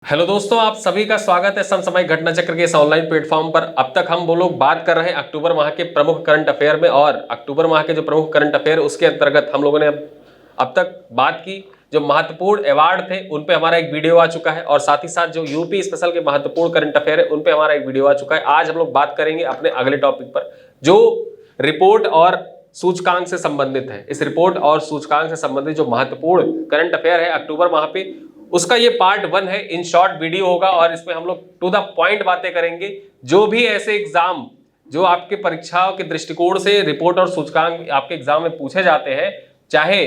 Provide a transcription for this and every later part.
Hello दोस्तों, आप सभी का स्वागत है समसामयिक घटना चक्र के इस ऑनलाइन प्लेटफॉर्म पर। अब तक हम वो लोग बात कर रहे हैं अक्टूबर माह के प्रमुख करंट अफेयर में, और अक्टूबर माह के जो प्रमुख करंट अफेयर उसके अंतर्गत हम लोगों ने अब तक बात की। जो महत्वपूर्ण अवार्ड थे उन पे हमारा एक वीडियो आ चुका है, और साथ ही साथ जो यूपी स्पेशल के महत्वपूर्ण करंट अफेयर है उन पे हमारा एक वीडियो आ चुका है। आज हम लोग बात करेंगे अपने अगले टॉपिक पर, जो रिपोर्ट और सूचकांक से संबंधित है। इस रिपोर्ट और सूचकांक से संबंधित जो महत्वपूर्ण करंट अफेयर है अक्टूबर माह पे, उसका ये पार्ट 1 है। इन शॉर्ट वीडियो होगा और इसमें हम लोग टू द पॉइंट बातें करेंगे। जो भी ऐसे एग्जाम जो आपके परीक्षाओं के दृष्टिकोण से रिपोर्ट और सूचकांक आपके एग्जाम में पूछे जाते हैं, चाहे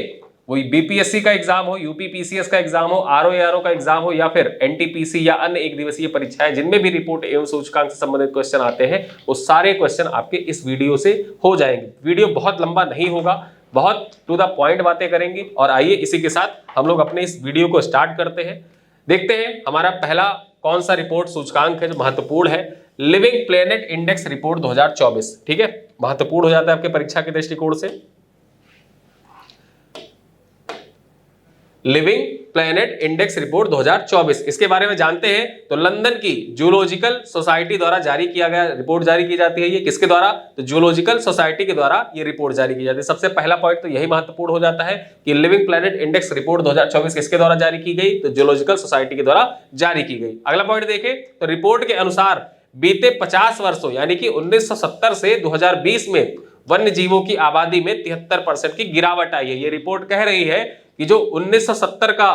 वही बीपीएससी का एग्जाम हो, यूपी पीसीएस का एग्जाम हो, आरओ का एग्जाम हो, या फिर एनटीपीसी या अन्य एक दिवसीय परीक्षाएं जिनमें भी रिपोर्ट एवं सूचकांक से संबंधित क्वेश्चन आते हैं, वो सारे क्वेश्चन आपके इस वीडियो से हो जाएंगे। वीडियो बहुत लंबा नहीं होगा, बहुत टू द पॉइंट बातें करेंगे। और आइए इसी के साथ हम लोग अपने इस वीडियो को स्टार्ट करते हैं। देखते हैं हमारा पहला कौन सा रिपोर्ट सूचकांक है जो महत्वपूर्ण है। लिविंग प्लेनेट इंडेक्स रिपोर्ट 2024, ठीक है, महत्वपूर्ण हो जाता है आपके परीक्षा के दृष्टिकोण से। लिविंग प्लेनेट इंडेक्स रिपोर्ट 2024, इसके बारे में जानते हैं। तो लंदन की जूलॉजिकल सोसाइटी द्वारा जारी किया गया रिपोर्ट जारी की जाती है। ये किसके द्वारा? तो जूलॉजिकल सोसाइटी के द्वारा ये रिपोर्ट जारी की जाती है। सबसे पहला पॉइंट तो यही महत्वपूर्ण हो जाता है कि लिविंग प्लेनेट इंडेक्स रिपोर्ट 2024 किसके द्वारा जारी की गई? तो जूलॉजिकल सोसाइटी के द्वारा जारी की गई। अगला पॉइंट देखें तो रिपोर्ट के अनुसार बीते 50 वर्षों यानी कि 1970 से 2020 में वन्य जीवों की आबादी में 73% की गिरावट आई है। ये रिपोर्ट कह रही है कि जो 1970 का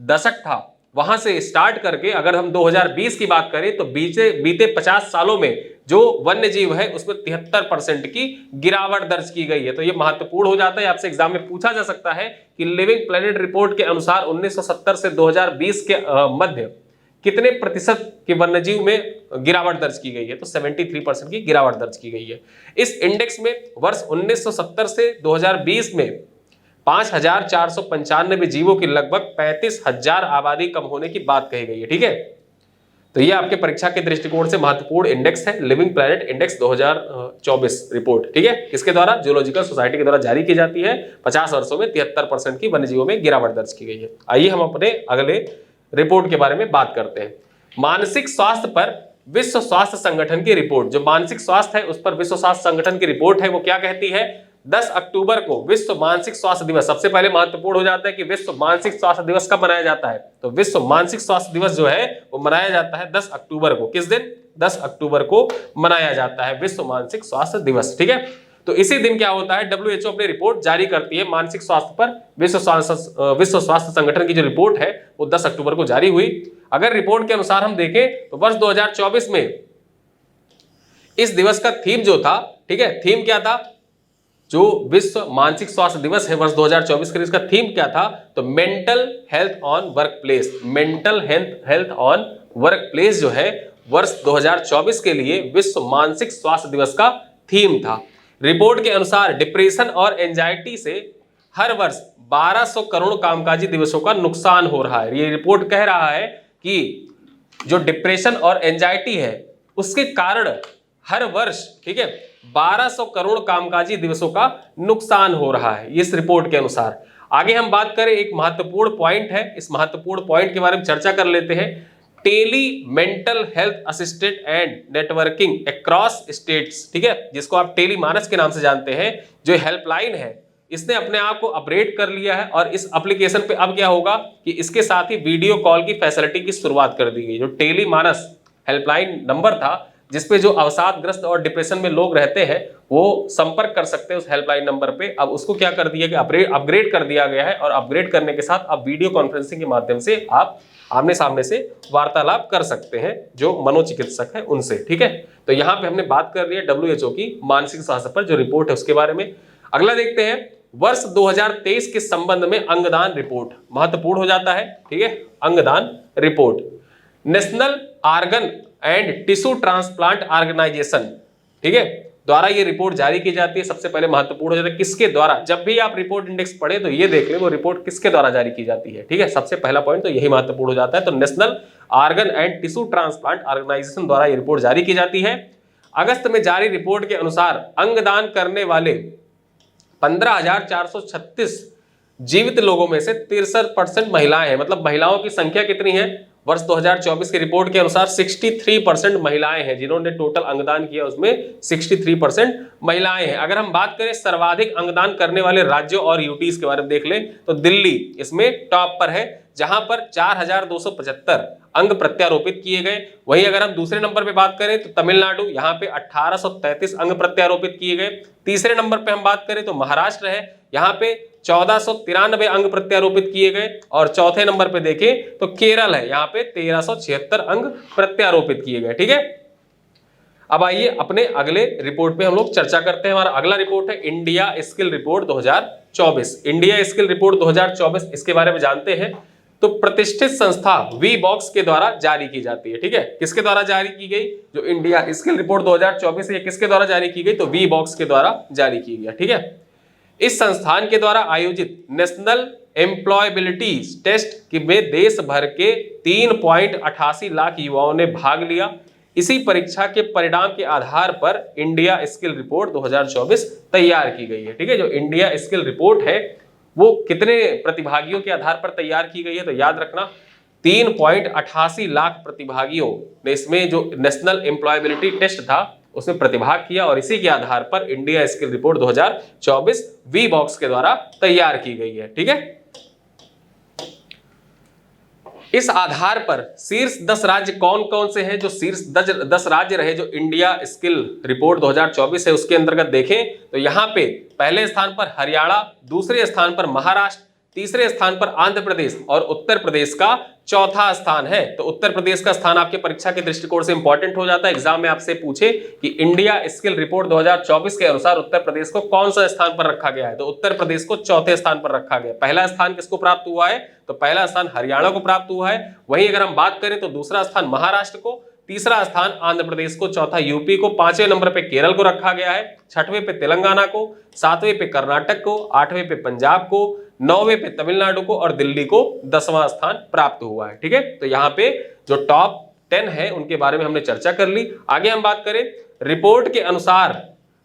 दशक था वहां से स्टार्ट करके अगर हम 2020 की बात करें तो बीते 50 सालों में जो वन्य जीव है उसमें 73% की गिरावट दर्ज की गई है। तो यह महत्वपूर्ण हो जाता है, आपसे एग्जाम में पूछा जा सकता है कि लिविंग प्लेनेट रिपोर्ट के अनुसार 1970 से 2020 के मध्य कितने प्रतिशत के वन्यजीव में गिरावट दर्ज की गई है? तो 73% की गिरावट दर्ज की गई है। इस इंडेक्स में वर्ष 1970 से 2020 में 5,495 जीवों की लगभग 35,000 आबादी कम होने की बात कही गई है, ठीक है। तो ये आपके परीक्षा के दृष्टिकोण से महत्वपूर्ण इंडेक्स है, लिविंग प्लेनेट इंडेक्स 2024 रिपोर्ट, ठीक है। किसके द्वारा? जूलॉजिकल सोसाइटी के द्वारा जारी की जाती है। 50 वर्षों में 73% की वन्यजीवों में गिरावट दर्ज की गई है। आइए हम अपने अगले रिपोर्ट के बारे में बात करते हैं। मानसिक स्वास्थ्य पर विश्व स्वास्थ्य संगठन की रिपोर्ट, जो मानसिक स्वास्थ्य है उस पर विश्व स्वास्थ्य संगठन की रिपोर्ट है, वो क्या कहती है? 10 अक्टूबर को विश्व मानसिक स्वास्थ्य दिवस। सबसे पहले महत्वपूर्ण हो जाता है कि विश्व मानसिक स्वास्थ्य दिवस कब मनाया जाता है? तो विश्व मानसिक स्वास्थ्य दिवस जो है वो मनाया जाता है 10 अक्टूबर को। किस दिन? 10 अक्टूबर को मनाया जाता है विश्व मानसिक स्वास्थ्य दिवस, ठीक है। तो इसी दिन क्या होता है? डब्ल्यूएचओ अपनी रिपोर्ट जारी करती है मानसिक स्वास्थ्य पर। विश्व स्वास्थ्य संगठन की जो रिपोर्ट है वो 10 अक्टूबर को जारी हुई। अगर रिपोर्ट के अनुसार हम देखें तो वर्ष 2024 में इस दिवस का थीम जो था, ठीक है, थीम क्या था? जो विश्व मानसिक स्वास्थ्य दिवस है वर्ष 2024 के, इसका थीम क्या था? तो mental health on work place. Mental health on work place जो है वर्ष 2024 के लिए विश्व मानसिक स्वास्थ्य दिवस का थीम था। रिपोर्ट के अनुसार डिप्रेशन और एंजाइटी से हर वर्ष 1200 करोड़ कामकाजी दिवसों का नुकसान हो रहा है। ये रिपोर्ट कह रहा है कि जो डिप्रेशन और एंजाइटी है उसके कारण हर वर्ष, ठीक है, 1200 करोड़ कामकाजी दिवसों का नुकसान हो रहा है इस रिपोर्ट के अनुसार। आगे हम बात करें, एक महत्वपूर्ण पॉइंट है, इस महत्वपूर्ण पॉइंट के बारे में चर्चा कर लेते हैं। Tele mental health assisted and networking across states, ठीक है, जिसको आप टेली मानस के नाम से जानते हैं, जो हेल्पलाइन है, इसने अपने आप को अपग्रेड कर लिया है। और इस एप्लीकेशन पे अब क्या होगा कि इसके साथ ही वीडियो कॉल की फैसिलिटी की शुरुआत कर दी गई। जो टेली मानस हेल्पलाइन नंबर था जिसपे जो अवसादग्रस्त और डिप्रेशन में लोग रहते हैं वो संपर्क कर सकते हैं उस हेल्पलाइन नंबर पे, अब उसको क्या कर दिया कि अपग्रेड कर दिया गया है। और अपग्रेड करने के साथ अब वीडियो कॉन्फ्रेंसिंग के माध्यम से आप आमने सामने से वार्तालाप कर सकते हैं जो मनोचिकित्सक है उनसे, ठीक है। तो यहाँ पे हमने बात कर रही है डब्ल्यूएचओ की मानसिक स्वास्थ्य पर जो रिपोर्ट है उसके बारे में। अगला देखते हैं, वर्ष 2023 के संबंध में अंगदान रिपोर्ट महत्वपूर्ण हो जाता है, ठीक है। अंगदान report, national organ and tissue transplant organisation, ठीक है, द्वारा ये रिपोर्ट जारी की जाती है। सबसे पहले महत्वपूर्ण हो जाता है किसके द्वारा? जब भी आप रिपोर्ट इंडेक्स पढ़े तो ये देख लें वो रिपोर्ट किसके द्वारा जारी की जाती है, ठीक है। सबसे पहला पॉइंट तो यही महत्वपूर्ण हो जाता है। तो national organ and tissue transplant organisation द्वारा ये रिपोर्ट जारी की जाती है। अगस्त में जारी रिपोर्ट के अनुसार अंगदान करने वाले 15,436 जीवित लोगों में से 63% महिलाएं हैं। मतलब महिलाओं की संख्या कितनी है? वर्ष 2024 की रिपोर्ट के अनुसार 63% महिलाएं हैं, जिन्होंने टोटल अंगदान किया उसमें 63% महिलाएं हैं। अगर हम बात करें सर्वाधिक अंगदान करने वाले राज्यों और यूटीज के बारे में देख लें तो दिल्ली इसमें टॉप पर है, जहां पर 4275 अंग प्रत्यारोपित किए गए। वहीं अगर हम दूसरे नंबर पे बात करें तो तमिलनाडु, यहाँ पे 1833 अंग प्रत्यारोपित किए गए। तीसरे नंबर पे हम बात करें तो महाराष्ट्र है, यहाँ पे 1493 अंग प्रत्यारोपित किए गए। और चौथे नंबर पे देखें तो केरल है, यहाँ पे 1376 अंग प्रत्यारोपित किए गए। ठीक है, अब आइए अपने अगले रिपोर्ट पे हम लोग चर्चा करते हैं। हमारा अगला रिपोर्ट है India skill report 2024। India skill report 2024, इसके बारे में जानते हैं। तो प्रतिष्ठित संस्था वी बॉक्स के द्वारा जारी की जाती है। ठीक है, किसके द्वारा जारी की गई? जो इंडिया स्किल रिपोर्ट 2024 है, किसके द्वारा जारी की गई? तो वी बॉक्स के द्वारा जारी की गई। ठीक है, इस संस्थान के द्वारा आयोजित नेशनल एम्प्लॉयबिलिटी टेस्ट में देश भर के 3.88 लाख युवाओं ने भाग लिया। इसी परीक्षा के परिणाम के आधार पर इंडिया स्किल रिपोर्ट 2024 तैयार की गई है। ठीक है, जो इंडिया स्किल रिपोर्ट है वो कितने प्रतिभागियों के आधार पर तैयार की गई है? तो याद रखना 3.88 लाख प्रतिभागियों ने इसमें जो नेशनल एम्प्लॉयबिलिटी टेस्ट था उसमें प्रतिभाग किया, और इसी के आधार पर India skill report 2024 Wheebox के द्वारा तैयार की गई है। ठीक है, इस आधार पर शीर्ष 10 राज्य कौन कौन से हैं? जो शीर्ष 10 राज्य रहे जो इंडिया स्किल रिपोर्ट 2024 है उसके अंतर्गत देखें तो यहाँ पे पहले स्थान पर हरियाणा, दूसरे स्थान पर महाराष्ट्र, तीसरे स्थान पर आंध्र प्रदेश और उत्तर प्रदेश का चौथा स्थान है। तो उत्तर प्रदेश का स्थान आपके परीक्षा के दृष्टिकोण से इंपॉर्टेंट हो जाता है। एग्जाम में आपसे पूछे कि इंडिया स्किल रिपोर्ट 2024 के अनुसार उत्तर प्रदेश को कौन सा स्थान पर रखा गया है, तो उत्तर प्रदेश को चौथे स्थान पर रखा गया। पहला स्थान किसको प्राप्त हुआ है? तो पहला स्थान हरियाणा को प्राप्त हुआ है। वहीं अगर हम बात करें तो दूसरा स्थान महाराष्ट्र को, तीसरा स्थान आंध्र प्रदेश को, चौथा यूपी को, पांचवें नंबर पे केरल को रखा गया है, छठवें पे तेलंगाना को, सातवें पे कर्नाटक को, आठवें पे पंजाब को, नौवें पे तमिलनाडु को और दिल्ली को 10वां स्थान प्राप्त हुआ है। ठीक है, तो यहाँ पे जो टॉप 10 है उनके बारे में हमने चर्चा कर ली। आगे हम बात करें, रिपोर्ट के अनुसार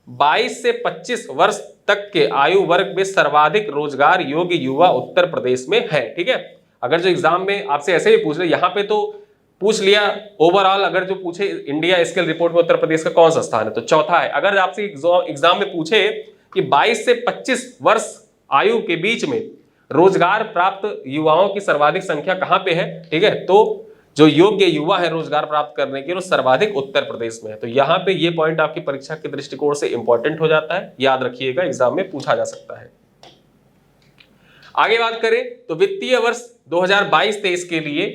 22 से 25 वर्ष तक के आयु वर्ग में सर्वाधिक रोजगार योग्य युवा उत्तर प्रदेश में है। ठीक है, अगर जो एग्जाम में आपसे ऐसे भी पूछ रहे, यहाँ पे तो पूछ लिया ओवरऑल, अगर जो पूछे इंडिया स्किल रिपोर्ट में उत्तर प्रदेश का कौन सा स्थान है तो चौथा है। अगर आपसे एग्जाम में पूछे कि 22 से 25 वर्ष आयु के बीच में रोजगार प्राप्त युवाओं की सर्वाधिक संख्या कहां पे है? ठीक है, तो जो योग्य युवा है रोजगार प्राप्त करने के वो सर्वाधिक उत्तर प्रदेश में है। तो यहाँ पे ये पॉइंट आपकी परीक्षा के दृष्टिकोण से इंपॉर्टेंट हो जाता है, याद रखिएगा, एग्जाम में पूछा जा सकता है। आगे बात करें तो वित्तीय वर्ष 2022-23 के लिए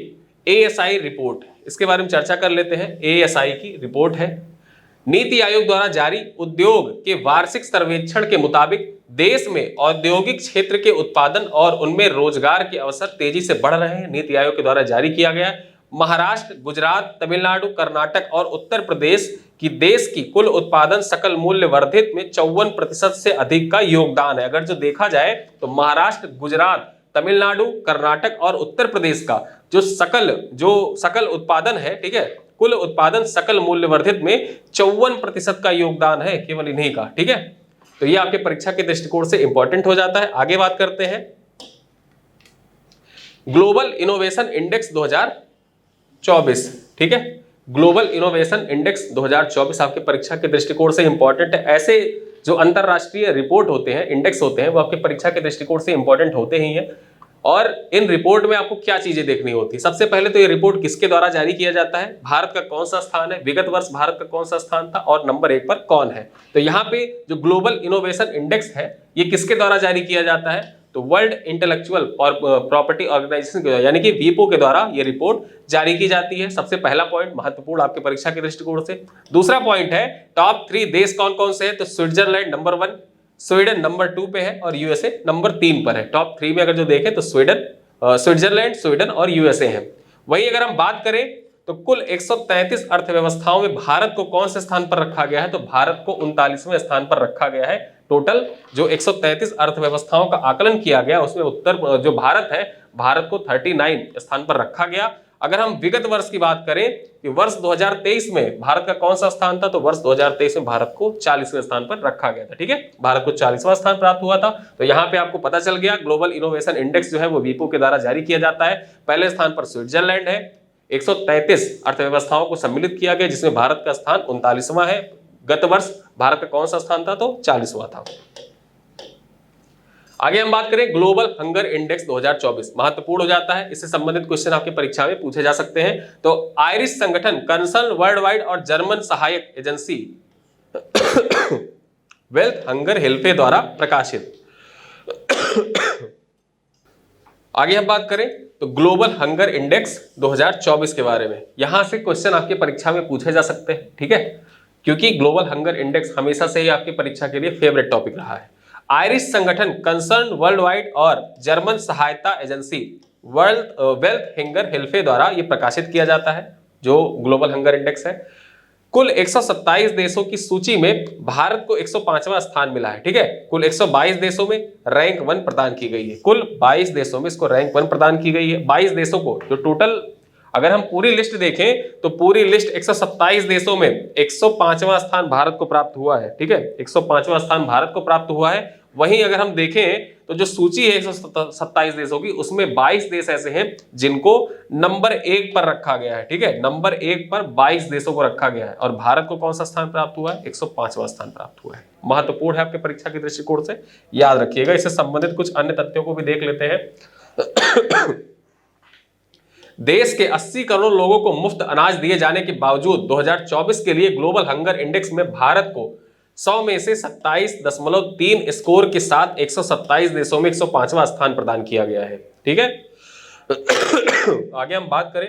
ASI रिपोर्ट, इसके बारे में चर्चा कर लेते हैं। ASI की रिपोर्ट है, नीति आयोग द्वारा जारी उद्योग के वार्षिक सर्वेक्षण के मुताबिक देश में औद्योगिक क्षेत्र के उत्पादन और उनमें रोजगार के अवसर तेजी से बढ़ रहे हैं। नीति आयोग के द्वारा जारी किया गया। महाराष्ट्र, गुजरात, तमिलनाडु, कर्नाटक और उत्तर प्रदेश की देश की कुल उत्पादन सकल मूल्य वर्धित में 54% से अधिक का योगदान है। अगर जो देखा जाए तो महाराष्ट्र, गुजरात, तमिलनाडु, कर्नाटक और उत्तर प्रदेश का जो सकल उत्पादन है, ठीक है, कुल उत्पादन सकल मूल्य वर्धित में 54% का योगदान है केवल इन्हीं का। ठीक है, तो ये आपके परीक्षा के दृष्टिकोण से इंपॉर्टेंट हो जाता है। आगे बात करते हैं, ग्लोबल इनोवेशन इंडेक्स 2024। ठीक है, ग्लोबल इनोवेशन इंडेक्स 2024 आपके परीक्षा के दृष्टिकोण से इंपॉर्टेंट है। ऐसे जो अंतरराष्ट्रीय रिपोर्ट होते हैं, इंडेक्स होते हैं, वो आपके परीक्षा के दृष्टिकोण से इंपॉर्टेंट होते ही हैं। और इन रिपोर्ट में आपको क्या चीजें देखनी होती है? सबसे पहले तो ये रिपोर्ट किसके द्वारा जारी किया जाता है, भारत का कौन सा स्थान है, विगत वर्ष भारत का कौन सा स्थान था और नंबर 1 पर कौन है। तो यहाँ पे जो ग्लोबल इनोवेशन इंडेक्स है ये किसके द्वारा जारी किया जाता है? तो वर्ल्ड इंटेलेक्चुअल और प्रॉपर्टी ऑर्गेनाइजेशन के द्वारा, यानी कि वीपो के द्वारा ये रिपोर्ट जारी की जाती है। सबसे पहला पॉइंट महत्वपूर्ण आपके परीक्षा के दृष्टिकोण से। दूसरा पॉइंट है टॉप 3 देश कौन कौन से हैं? तो स्विट्जरलैंड नंबर 1, स्वीडन नंबर 2 पे है और यूएसए नंबर 3 पर है। टॉप 3 में अगर जो देखें तो स्विट्जरलैंड, स्वीडन और यूएसए है। वहीं अगर हम बात करें तो कुल 133 अर्थव्यवस्थाओं में भारत को कौन से स्थान पर रखा गया है? तो भारत को 39वें स्थान पर रखा गया है। टोटल जो 133 अर्थव्यवस्थाओं का आकलन किया गया उसमें जो भारत है, भारत को 39 स्थान पर रखा गया। अगर हम विगत वर्ष की बात करें कि वर्ष 2023 में भारत का कौन सा स्थान था, तो वर्ष 2023 में भारत को 40वें स्थान पर रखा गया था। ठीक है, भारत को 40वां स्थान प्राप्त हुआ था। तो यहाँ पे आपको पता चल गया ग्लोबल इनोवेशन इंडेक्स जो है वो वीपो के द्वारा जारी किया जाता है। पहले स्थान पर स्विट्जरलैंड है, 133 अर्थव्यवस्थाओं को सम्मिलित किया गया, जिसमें भारत का स्थान 39वां है। गत वर्ष भारत का कौन सा स्थान था? तो 40वां था। आगे हम बात करें ग्लोबल हंगर इंडेक्स 2024, महत्वपूर्ण हो जाता है, इससे संबंधित क्वेश्चन आपकी परीक्षा में पूछे जा सकते हैं। तो आयरिश संगठन, कंसर्न वर्ल्ड वाइड और जर्मन सहायक एजेंसी वेल्थ हंगर हेल्फे द्वारा प्रकाशित। आगे हम बात करें तो ग्लोबल हंगर इंडेक्स 2024 के बारे में, यहां से क्वेश्चन आपकी परीक्षा में पूछे जा सकते हैं, ठीक है, क्योंकि ग्लोबल हंगर इंडेक्स हमेशा से ही आपकी परीक्षा के लिए फेवरेट टॉपिक रहा है। आयरिश संगठन, कंसर्न वर्ल्ड वाइड और जर्मन सहायता एजेंसी वेल्थ हंगर हेल्फे द्वारा यह प्रकाशित किया जाता है, जो ग्लोबल हंगर इंडेक्स है। कुल 127 देशों की सूची में भारत को 105वां स्थान मिला है, ठीक है। कुल 122 देशों में रैंक 1 प्रदान की गई है, कुल 22 देशों में इसको रैंक 1 प्रदान की गई है। 22 देशों को, जो टोटल अगर हम पूरी लिस्ट देखें तो पूरी लिस्ट 127 देशों में 105वां स्थान भारत को प्राप्त हुआ है, ठीक है, 105वां स्थान भारत को प्राप्त हुआ है। वहीं अगर हम देखें तो जो सूची है 127 देशों की, उसमें 22 देश ऐसे हैं जिनको नंबर 1 पर रखा गया है, ठीक है, नंबर 1 पर 22 देशों को रखा गया है, और भारत को कौन सा स्थान प्राप्त हुआ है? 105वां स्थान प्राप्त हुआ है। महत्वपूर्ण है आपके परीक्षा के दृष्टिकोण से, याद रखिएगा। इससे संबंधित कुछ अन्य तथ्यों को भी देख लेते हैं। देश के 80 करोड़ लोगों को मुफ्त अनाज दिए जाने के बावजूद 2024 के लिए ग्लोबल हंगर इंडेक्स में भारत को 100 में से 27.3 स्कोर के साथ 127 देशों में 105वां स्थान प्रदान किया गया है, ठीक है। आगे हम बात करें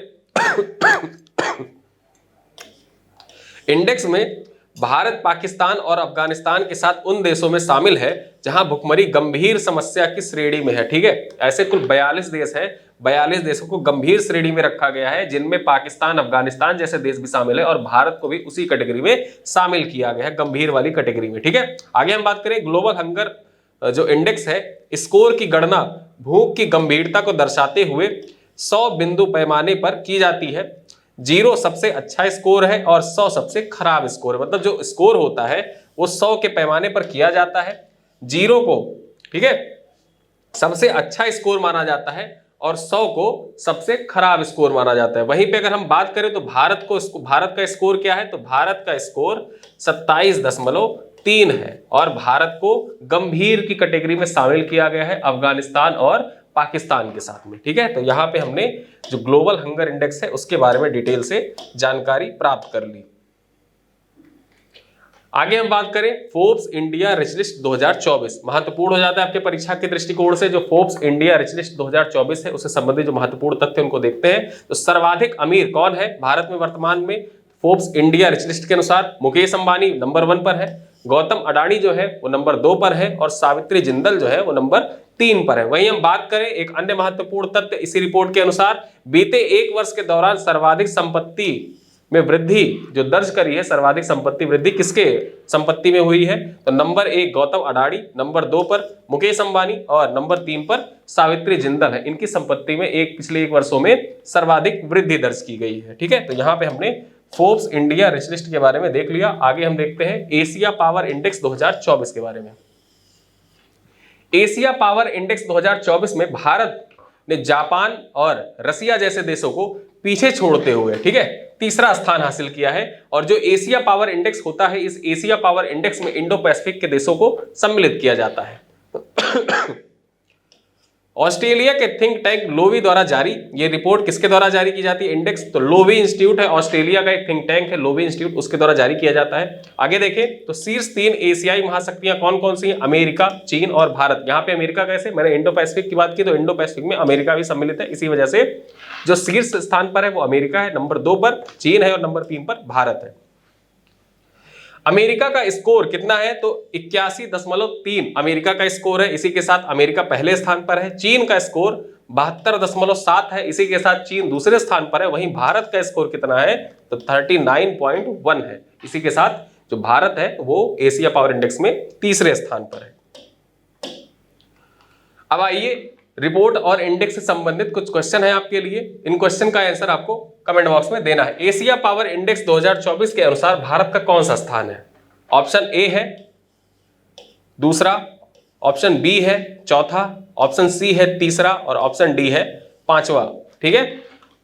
इंडेक्स में भारत, पाकिस्तान और अफगानिस्तान के साथ उन देशों में शामिल है जहां भुखमरी गंभीर समस्या की श्रेणी में है, ठीक है। ऐसे कुल 42 देश हैं, 42 देशों को गंभीर श्रेणी में रखा गया है, जिनमें पाकिस्तान, अफगानिस्तान जैसे देश भी शामिल है, और भारत को भी उसी कैटेगरी में शामिल किया गया है, गंभीर वाली कैटेगरी में, ठीक है। आगे हम बात करें ग्लोबल हंगर जो इंडेक्स है, स्कोर की गणना भूख की गंभीरता को दर्शाते हुए 100 बिंदु पैमाने पर की जाती है। 0 सबसे अच्छा स्कोर है और 100 सबसे खराब स्कोर है, मतलब जो स्कोर होता है वो 100 के पैमाने पर किया जाता है। 0 को, ठीक है, सबसे अच्छा स्कोर माना जाता है और 100 को सबसे खराब स्कोर माना जाता है। वहीं पे अगर हम बात करें तो भारत का स्कोर क्या है? तो भारत का स्कोर 27.3 है, और भारत को गंभीर की कैटेगरी में शामिल किया गया है अफगानिस्तान और पाकिस्तान के साथ में, ठीक है। तो यहां पे हमने जो ग्लोबल हंगर इंडेक्स है उसके बारे में डिटेल से जानकारी प्राप्त कर ली। आगे हम बात करें फोर्ब्स इंडिया रिच लिस्ट 2024, महत्वपूर्ण हो जाता है आपके परीक्षा के दृष्टिकोण से। जो फोर्ब्स इंडिया रिच लिस्ट 2024 है उससे संबंधित जो महत्वपूर्ण तथ्य उनको देखते हैं। तो सर्वाधिक अमीर कौन है भारत में वर्तमान में? फोर्ब्स इंडिया रिच लिस्ट के अनुसार मुकेश अंबानी नंबर 1 पर है, गौतम अडानी जो है वो नंबर 2 पर है, और सावित्री जिंदल जो है वो नंबर 3 पर है। वहीं हम बात करें एक अन्य महत्वपूर्ण तथ्य इसी रिपोर्ट के अनुसार, बीते 1 वर्ष के दौरान सर्वाधिक संपत्ति में वृद्धि जो दर्ज करी है, सर्वाधिक संपत्ति वृद्धि किसके संपत्ति में हुई है? तो नंबर 1 गौतम अडानी, नंबर 2 पर मुकेश अंबानी, और नंबर 3 पर सावित्री जिंदल है। इनकी संपत्ति में पिछले 1 वर्षों में सर्वाधिक वृद्धि दर्ज की गई है, ठीक है। तो यहाँ पे हमने फोर्ब्स इंडिया रिच लिस्ट के बारे में देख लिया। आगे हम देखते हैं एशिया पावर इंडेक्स 2024 के बारे में। एशिया पावर इंडेक्स 2024 में भारत ने जापान और रसिया जैसे देशों को पीछे छोड़ते हुए, ठीक है, तीसरा स्थान हासिल किया है। और जो एशिया पावर इंडेक्स होता है, इस एशिया पावर इंडेक्स में इंडो पैसिफिक के देशों को सम्मिलित किया जाता है। ऑस्ट्रेलिया के थिंक टैंक लोवी द्वारा जारी ये रिपोर्ट किसके द्वारा जारी की जाती है? इंडेक्स, तो लोवी इंस्टीट्यूट है, ऑस्ट्रेलिया का एक थिंक टैंक है लोवी इंस्टीट्यूट, उसके द्वारा जारी किया जाता है। आगे देखें तो शीर्ष 3 एशियाई महाशक्तियां कौन कौन सी हैं? अमेरिका, चीन और भारत। यहाँ पे अमेरिका कैसे? मैंने इंडो पैसिफिक की बात की, तो इंडो पैसिफिक में अमेरिका भी सम्मिलित है, इसी वजह से जो शीर्ष स्थान पर है वो अमेरिका है, नंबर 2 पर चीन है, और नंबर 3 पर भारत है। अमेरिका का स्कोर कितना है? तो 81.3 अमेरिका का स्कोर है, इसी के साथ अमेरिका पहले स्थान पर है। चीन का स्कोर 72.7 है, इसी के साथ चीन दूसरे स्थान पर है। वहीं भारत का स्कोर कितना है? तो 39.1 है, इसी के साथ जो भारत है वो एशिया पावर इंडेक्स में तीसरे स्थान पर है। अब आइए रिपोर्ट और इंडेक्स से संबंधित कुछ क्वेश्चन है आपके लिए, इन क्वेश्चन का आंसर आपको कमेंट बॉक्स में देना है। एशिया पावर इंडेक्स 2024 के अनुसार भारत का कौन सा स्थान है? ऑप्शन ए है दूसरा, ऑप्शन बी है चौथा, ऑप्शन सी है तीसरा, और ऑप्शन डी है 5वां, ठीक है।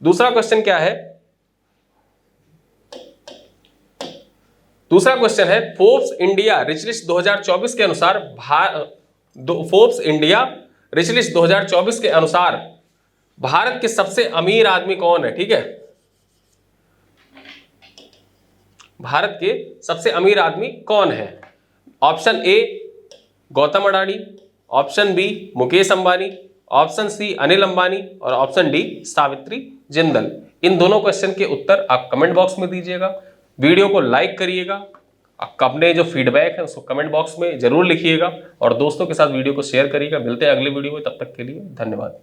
दूसरा क्वेश्चन क्या है, दूसरा क्वेश्चन है फोर्ब्स इंडिया रिच लिस्ट 2024 के अनुसार फोर्ब्स इंडिया रिच लिस्ट 2024 के अनुसार भारत के सबसे अमीर आदमी कौन है? ठीक है, भारत के सबसे अमीर आदमी कौन है? Option A Gautam Adani, option B Mukesh Ambani, option C Anil Ambani और ऑप्शन डी सावित्री जिंदल। इन दोनों क्वेश्चन के उत्तर आप कमेंट बॉक्स में दीजिएगा, वीडियो को लाइक करिएगा, अपने जो फीडबैक है उसको कमेंट बॉक्स में जरूर लिखिएगा और दोस्तों के साथ वीडियो को शेयर करिएगा। मिलते हैं अगले वीडियो में, तब तक के लिए धन्यवाद।